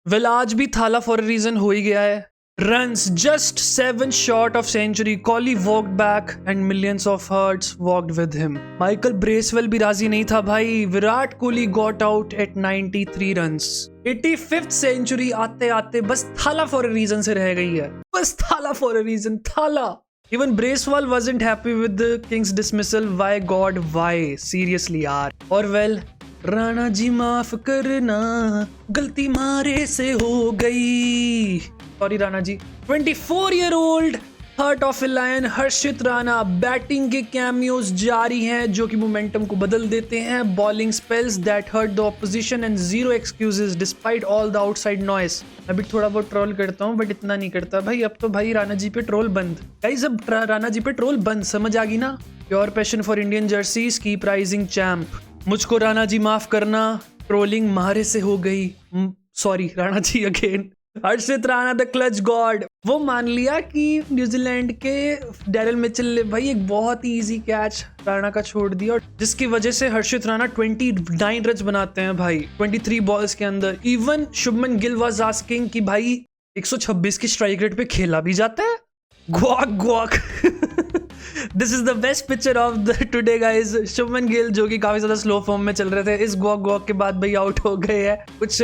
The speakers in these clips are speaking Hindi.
वेल आज भी थाला फॉर अ रीजन हो ही गया है। Runs just 7 short of century. Kohli walked back and millions of hearts walked with him. Michael Bracewell भी राजी नहीं था भाई। Virat Kohli got out at 93 runs. 85th century आते आते बस थाला फॉर अ रीजन से रह गई है। बस थाला फॉर अ रीजन, थाला। Even Bracewell wasn't happy with the King's dismissal. Why God, why? Seriously यार। और well, राणा जी माफ करना, गलती मारे से हो गई। Sorry Rana ji. 24-year-old heart of a lion Harshit Rana batting के कैमियोज जारी हैं जो कि मोमेंटम को बदल देते हैं। Bowling spells that hurt the opposition and zero excuses despite all the outside noise. अभी थोड़ा बहुत ट्रोल करता हूँ बट इतना नहीं करता भाई। अब तो भाई राणा जी पे ट्रोल बंद। गाइस अब राणा जी पे ट्रोल बंद, समझ आ गई ना। Pure passion for Indian jerseys keep rising champ. मुझको राणा जी माफ करना, ट्रोलिंग मारे से हो गई। Sorry Rana ji again. Harshit Rana the clutch god. वो मान लिया कि न्यूजीलैंड के डैरिल मिचेल ने भाई एक बहुत ही इजी कैच राणा का छोड़ दिया, जिसकी वजह से हर्षित राणा 29 रन बनाते हैं भाई 23 बॉल्स के अंदर। Even Shubman Gill was asking कि भाई 126 की स्ट्राइक रेट पे खेला भी जाता है। ग्वाक ग्वाक। This is the best picture of the today guys. Shubman Gill जो कि काफी ज्यादा स्लो फॉर्म में चल रहे थे, इस ग्वाक ग्वाक के बाद भाई आउट हो गए हैं। कुछ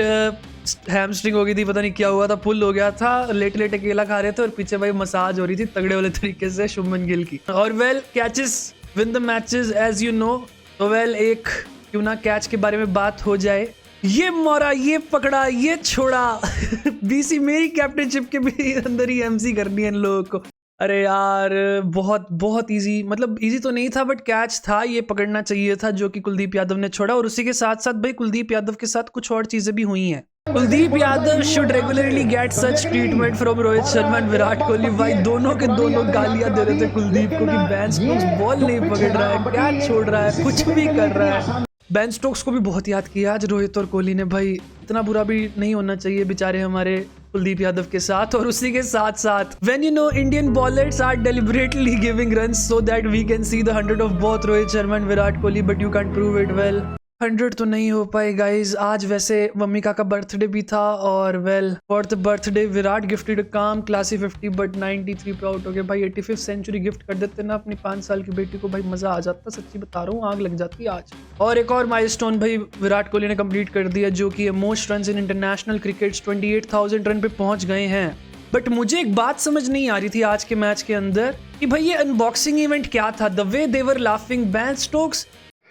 हैमस्ट्रिंग हो गई थी, पता नहीं क्या हुआ था, पुल हो गया था, लेट लेट अकेला खा रहे थे और पीछे भाई मसाज हो रही थी तगड़े वाले तरीके से शुभमन गिल की। और well catches win the matches as you know. तो वेल एक क्यों ना कैच के बारे में बात हो जाए। ये मारा, ये पकड़ा, ये छोड़ा। बीसी मेरी कैप्टनशिप के भी अंदर ही एमसी करनी है इन लोगों को। अरे यार बहुत बहुत इजी, मतलब इजी तो नहीं था बट कैच था, ये पकड़ना चाहिए था जो कि कुलदीप यादव ने छोड़ा। और उसी के साथ साथ भाई कुलदीप यादव के साथ कुछ और चीजें भी हुई हैं। Kuldeep Yadav should regularly get such treatment from Rohit Sharma and Virat Kohli. भाई दोनों के दोनों गालियां दे रहे थे कुलदीप को कि बैन स्टोक्स बॉल नहीं पकड़ रहा है, कैच छोड़ रहा है, कुछ भी कर रहा है। बैन स्टोक्स को भी बहुत याद किया आज रोहित और कोहली ने। भाई इतना बुरा भी नहीं होना चाहिए बेचारे हमारे कुलदीप यादव के साथ। और उसी के साथ साथ when you know Indian bowlers are deliberately giving runs so that we can see the 100 of both Rohit Sharma and Virat Kohli, but you can't prove it। well 100 तो नहीं हो पाए गाइज। आज वैसे मम्मिका का बर्थडे भी था और well for the birthday Virat gifted काम क्लासी 50 बट 93 प्राउड हो गए भाई। 85th सेंचुरी गिफ्ट कर देते ना अपनी 5 साल की बेटी को, भाई मजा आ जाता, सच्ची बता रहा हूँ, आग लग जाती आज। और एक और माइलस्टोन भाई विराट कोहली ने कंप्लीट कर दिया जो कि most run in international cricket 28,000 run पे पहुंच गए हैं। बट मुझे एक बात समझ नहीं आ रही थी आज के मैच के अंदर कि भाई ये अनबॉक्सिंग इवेंट क्या था। The way they were laughing Ben Stokes,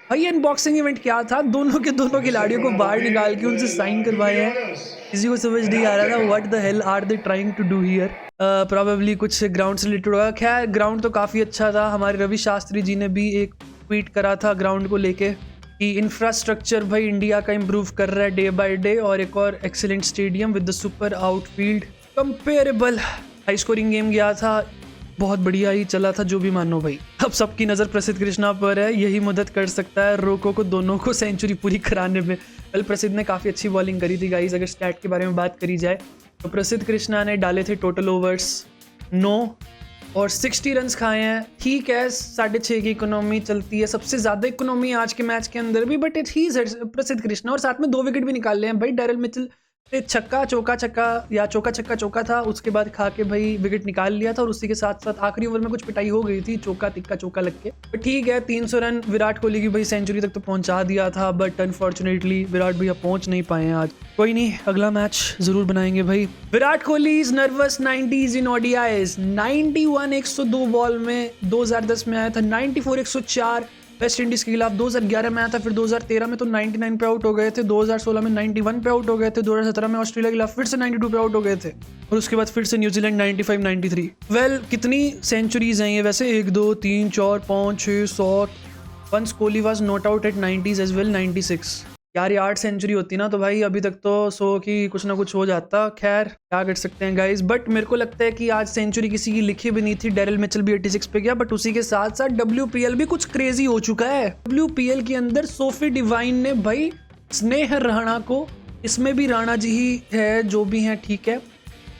भाई अनबॉक्सिंग इवेंट क्या था। दोनों के दोनों खिलाड़ियों को बाहर निकाल के उनसे साइन करवाए हैं। किसी को समझ नहीं आ रहा था what the hell are they trying to do here. Probably कुछ ग्राउंड से रिलेटेड होगा। खैर ग्राउंड तो काफ़ी अच्छा था। हमारे रवि शास्त्री जी ने भी एक ट्वीट करा था ग्राउंड को लेके कि इंफ्रास्ट्रक्चर भाई इंडिया का इम्प्रूव कर रहा है डे बाय डे। और एक और excellent stadium with the super outfield comparable. High scoring game गया था, बहुत बढ़िया ही चला था, जो भी मानो भाई। अब सबकी नज़र प्रसिद्ध कृष्णा पर है, यही मदद कर सकता है रोको को दोनों को सेंचुरी पूरी कराने में। कल प्रसिद्ध ने काफ़ी अच्छी बॉलिंग करी थी गाइस। अगर स्टैट के बारे में बात करी जाए तो प्रसिद्ध कृष्णा ने डाले थे टोटल ओवर्स 9 और 60 रन खाए हैं। ठीक है 6.5 की इकोनॉमी चलती है, सबसे ज़्यादा इकोनॉमी आज के मैच के अंदर भी, बट इट ही प्रसिद्ध कृष्णा। और साथ में 2 विकेट भी निकाल लिए हैं भाई। डैरिल मिचेल छक्का चौका छक्का या चौका छक्का चौका था, उसके बाद खा के भाई विकेट निकाल लिया था। और उसी के साथ साथ आखिरी ओवर में कुछ पिटाई हो गई थी, चौका तिक्का चौका लग के। तो ठीक है 300 रन विराट कोहली की भाई सेंचुरी तक तो पहुंचा दिया था, बट अनफॉर्चुनेटली विराट भैया पहुंच नहीं पाए आज। कोई नहीं, अगला मैच जरूर बनाएंगे भाई। Virat Kohli is nervous 90s in ODIs। 91 102 ball में 2010 में आया था, 94 104 वेस्ट इंडीज के खिलाफ 2011 में आया था, फिर 2013 में तो 99 पे आउट हो गए थे, 2016 में 91 पे आउट हो गए थे, 2017 में ऑस्ट्रेलिया के खिलाफ फिर से 92 पे आउट हो गए थे और उसके बाद फिर से न्यूजीलैंड 95 93। वेल कितनी सेंचुरीज हैं ये वैसे, 1 2 3 4 5 6 7। Once Kohli was not out at 90s as well 96। यार ये 8 सेंचुरी होती ना तो भाई अभी तक तो 100 की कुछ ना कुछ हो जाता। खैर क्या कर सकते हैं गाइस। बट मेरे को लगता है कि आज सेंचुरी किसी की लिखी भी नहीं थी। डैरिल मिचेल भी 86 पे गया, बट उसी के साथ साथ WPL भी कुछ क्रेजी हो चुका है। WPL के अंदर सोफी डिवाइन ने भाई स्नेह राणा को, इसमें भी राणा जी ही है जो भी हैं, ठीक है,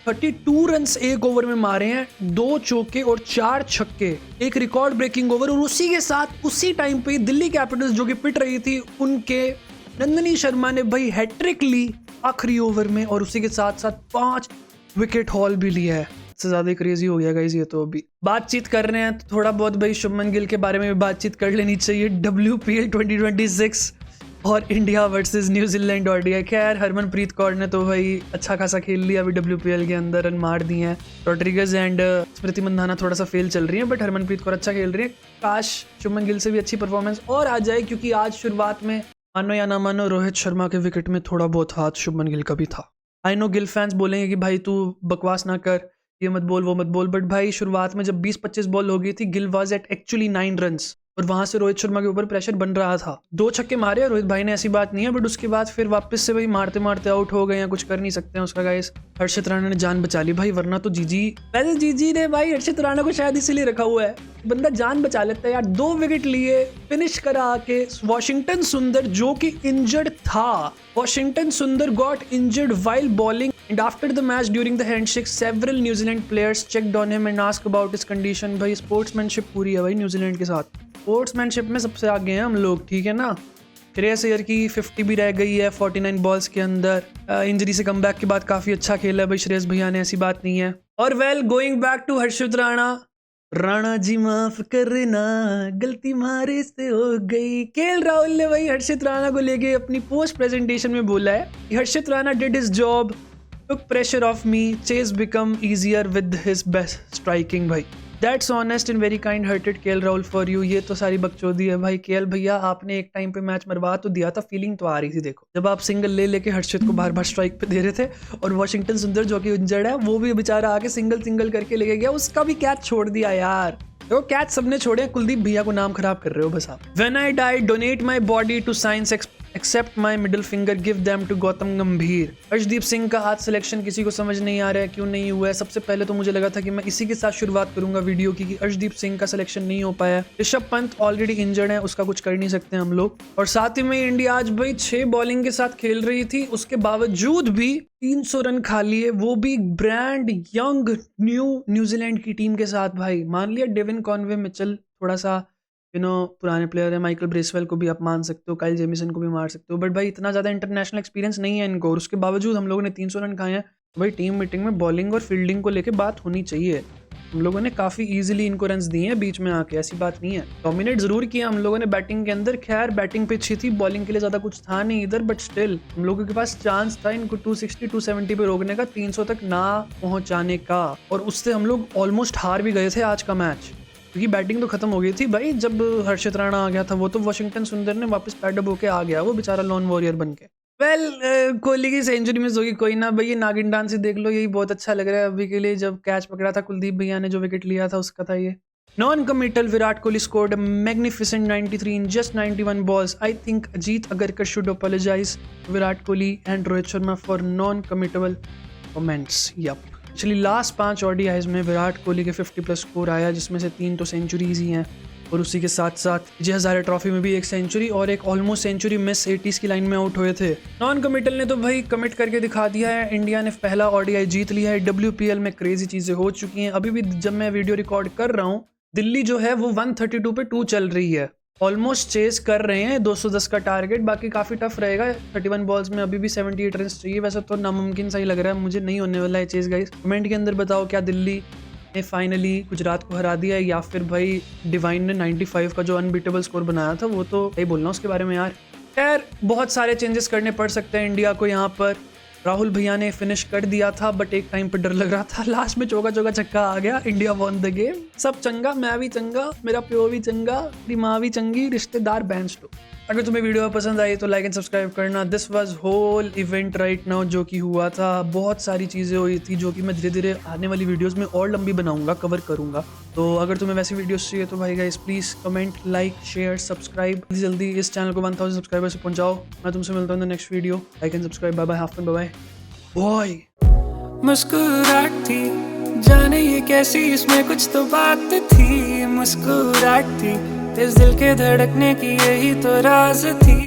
32 रन्स एक ओवर में मारे हैं, 2 चौके और 4 छक्के, एक रिकॉर्ड ब्रेकिंग ओवर। और उसी के साथ उसी टाइम पे दिल्ली कैपिटल्स जो कि पिट रही थी उनके नंदनी शर्मा ने भाई हैट्रिक ली आखिरी ओवर में और उसी के साथ साथ 5 विकेट हॉल भी लिया है। इससे ज्यादा क्रेजी हो गया गाइस ये तो। अभी बातचीत कर रहे हैं तो थोड़ा बहुत भाई शुभमन गिल के बारे में भी बातचीत कर लेनी चाहिए। WPL 2026 और इंडिया वर्सेस न्यूजीलैंड ओडीआई। खैर हरमनप्रीत कौर ने तो भाई अच्छा खासा खेल लिया अभी WPL के अंदर, रन मार दिए हैं। रॉड्रिगेज एंड स्मृति मंधाना थोड़ा सा फेल चल रही है, बट हरमनप्रीत कौर अच्छा खेल रही है। काश शुभमन गिल से भी अच्छी परफॉर्मेंस और आ जाए, क्योंकि आज शुरुआत में मानो या ना मानो रोहित शर्मा के विकेट में थोड़ा बहुत हाथ शुभमन गिल का भी था। आई नो गिल फैंस बोलेंगे कि भाई तू बकवास ना कर, ये मत बोल वो मत बोल, बट भाई शुरुआत में जब 20-25 बॉल हो गई थी, Gill was at actually 9 runs और वहां से रोहित शर्मा के ऊपर प्रेशर बन रहा था। 2 छक्के मारे रोहित भाई ने, ऐसी बात नहीं है, बट उसके बाद फिर वापस से भाई मारते मारते आउट हो गए हैं, कुछ कर नहीं सकते हैं उसका गाइस। हर्षित राणा ने जान बचा ली भाई, वरना तो वैसे जीजी ने भाई हर्षित राणा को शायद इसीलिए रखा हुआ है, बंदा जान बचा लेता है यार। 2 विकेट लिए, फिनिश करा आके। वॉशिंगटन सुंदर जो कि इंजर्ड था, वॉशिंगटन सुंदर got injured while bowling and after the match during the handshake several New Zealand players checked on him and asked about his condition। भाई स्पोर्ट्समैनशिप पूरी है भाई न्यूजीलैंड के साथ, स्पोर्ट्समैनशिप में सबसे आगे हैं हम लोग, ठीक है ना। श्रेयस अय्यर की 50 भी रह गई है 49 बॉल्स के अंदर। इंजरी से कमबैक के बाद काफी अच्छा खेला है भाई श्रेयस भैया ने, ऐसी बात नहीं है। और वेल गोइंग बैक टू हर्षित राणा जी माफ करना गलती मारे से हो गई। केएल राहुल ने भाई हर्षित राणा को लेके अपनी पोस्ट प्रेजेंटेशन में बोला है कि Harshit Rana did his job, took pressure off me, chase become easier with his best striking। भाई that's honest and very kind hearted KL Rahul for you। ये तो सारी बकचोदी है भाई। KL भैया आपने एक टाइम पे मैच मरवा तो दिया था, फीलिंग तो आ रही थी देखो, जब आप सिंगल ले लेके हर्षित को बार बार स्ट्राइक पे दे रहे थे और वॉशिंगटन सुंदर जो कि इंजर्ड है वो भी बेचारा आके सिंगल करके लेके गया, उसका भी कैच छोड़ दिया यार। तो कैच सबने छोड़े, कुलदीप भैया को नाम खराब कर रहे हो बस आप। When I die donate my body to science except my middle finger give them to Gautam Gambhir. Arshdeep Singh का आज सिलेक्शन किसी को समझ नहीं आ रहा है क्यों नहीं हुआ है। सबसे पहले तो मुझे लगा था कि मैं इसी के साथ शुरुआत करूंगा वीडियो की कि अर्शदीप सिंह का सिलेक्शन नहीं हो पाया। ऋषभ पंत ऑलरेडी इंजर्ड है, उसका कुछ कर नहीं सकते हम लोग। और साथ ही में इंडिया आज भाई 6 बॉलिंग के साथ खेल रही थी, उसके बावजूद भी 300 रन खा लिए, वो भी ब्रांड यंग न्यूजीलैंड की टीम के साथ। भाई मान लिया डेविन कॉनवे मिचेल थोड़ा सा पुराने प्लेयर है, माइकल ब्रेसवेल को भी आप मान सकते हो, काइल जेमिसन को भी मार सकते हो, बट भाई इतना ज़्यादा इंटरनेशनल एक्सपीरियंस नहीं है इनको, और उसके बावजूद हम लोगों ने 300 रन खाए हैं। तो भाई टीम मीटिंग में बॉलिंग और फील्डिंग को लेके बात होनी चाहिए। हम लोगों ने काफ़ी इजीली इनको रन्स दिए हैं बीच में आके, ऐसी बात नहीं है। डोमिनेट जरूर किया हम लोगों ने बैटिंग के अंदर। खैर बैटिंग पे अच्छी थी, बॉलिंग के लिए ज़्यादा कुछ था नहीं इधर, बट स्टिल हम लोगों के पास चांस था इनको 260-270 पे रोकने का, 300 तक ना पहुँचाने का, और उससे हम लोग ऑलमोस्ट हार भी गए थे आज का मैच, क्योंकि बैटिंग तो खत्म हो गई थी भाई जब हर्षित राणा आ गया था। वो तो वॉशिंगटन सुंदर ने वापस पैडअप होके आ गया, वो बेचारा लॉन वॉरियर बन के। वेल कोहली की सेंचुरी मिस होगी, कोई ना भाई, ये नागिन डांस ही देख लो, यही बहुत अच्छा लग रहा है अभी के लिए। जब कैच पकड़ा था कुलदीप भैया ने, जो विकेट लिया था उसका था ये। Non committal Virat Kohli scored magnificent 93 in just 91 balls. I think Ajit Agarkar should apologise Virat Kohli and Rohit Sharma for non committable comments. Yup, actually last 5 ODIs में विराट कोहली के 50+ स्कोर आया, जिसमें से 3 तो सेंचुरीज ही हैं, और उसी के साथ साथ विजय हजारे ट्रॉफी में भी 1 सेंचुरी और एक ऑलमोस्ट सेंचुरी मिस 80s की लाइन में आउट हुए थे। नॉन कमिटल ने तो भाई कमिट करके दिखा दिया है, इंडिया ने पहला ODI जीत लिया है। WPL में क्रेजी चीजें हो चुकी हैं। अभी भी जब मैं वीडियो रिकॉर्ड कर रहा हूँ, दिल्ली जो है वो 132 पे 2 चल रही है, ऑलमोस्ट चेस कर रहे हैं 210 का टारगेट। बाकी काफी टफ रहेगा, 31 बॉल्स में अभी भी 78 रन चाहिए। वैसे तो नामुमकिन सा ही लग रहा है मुझे, नहीं होने वाला है चेस गाइस। कमेंट के अंदर बताओ क्या दिल्ली ने फाइनली गुजरात को हरा दिया, या फिर भाई डिवाइन ने 95 का जो अनबीटेबल स्कोर बनाया था वो तो नहीं बोलना उसके बारे में यार। खैर बहुत सारे चेंजेस करने पड़ सकते हैं इंडिया को यहाँ पर। राहुल भैया ने फिनिश कर दिया था, बट एक टाइम पर डर लग रहा था, लास्ट में चौका छक्का आ गया, इंडिया वॉन द गेम। सब चंगा, मैं भी चंगा, मेरा प्यो भी चंगा, मेरी माँ भी चंगी, रिश्तेदार बैंड टू। अगर तुम्हें वीडियो पसंद आई तो लाइक एंड सब्सक्राइब करना। This was whole event right now जो कि हुआ था, बहुत सारी चीज़ें हुई थी जो कि मैं धीरे धीरे आने वाली वीडियोस में और लंबी बनाऊंगा, कवर करूंगा। तो अगर तुम्हें वैसी वीडियोस चाहिए तो भाई guys please comment, like, share, subscribe. जल्दी इस चैनल को 1000 सब्सक्राइबर से पहुंचाओ। मैं तुमसे मिलता हूँ in the next video. Like and subscribe, bye bye, half fun, bye bye. मुस्कुराती जाने ये कैसी, इसमें कुछ तो बात थी। मुस्कुराती इस दिल के धड़कने की यही तो राज थी।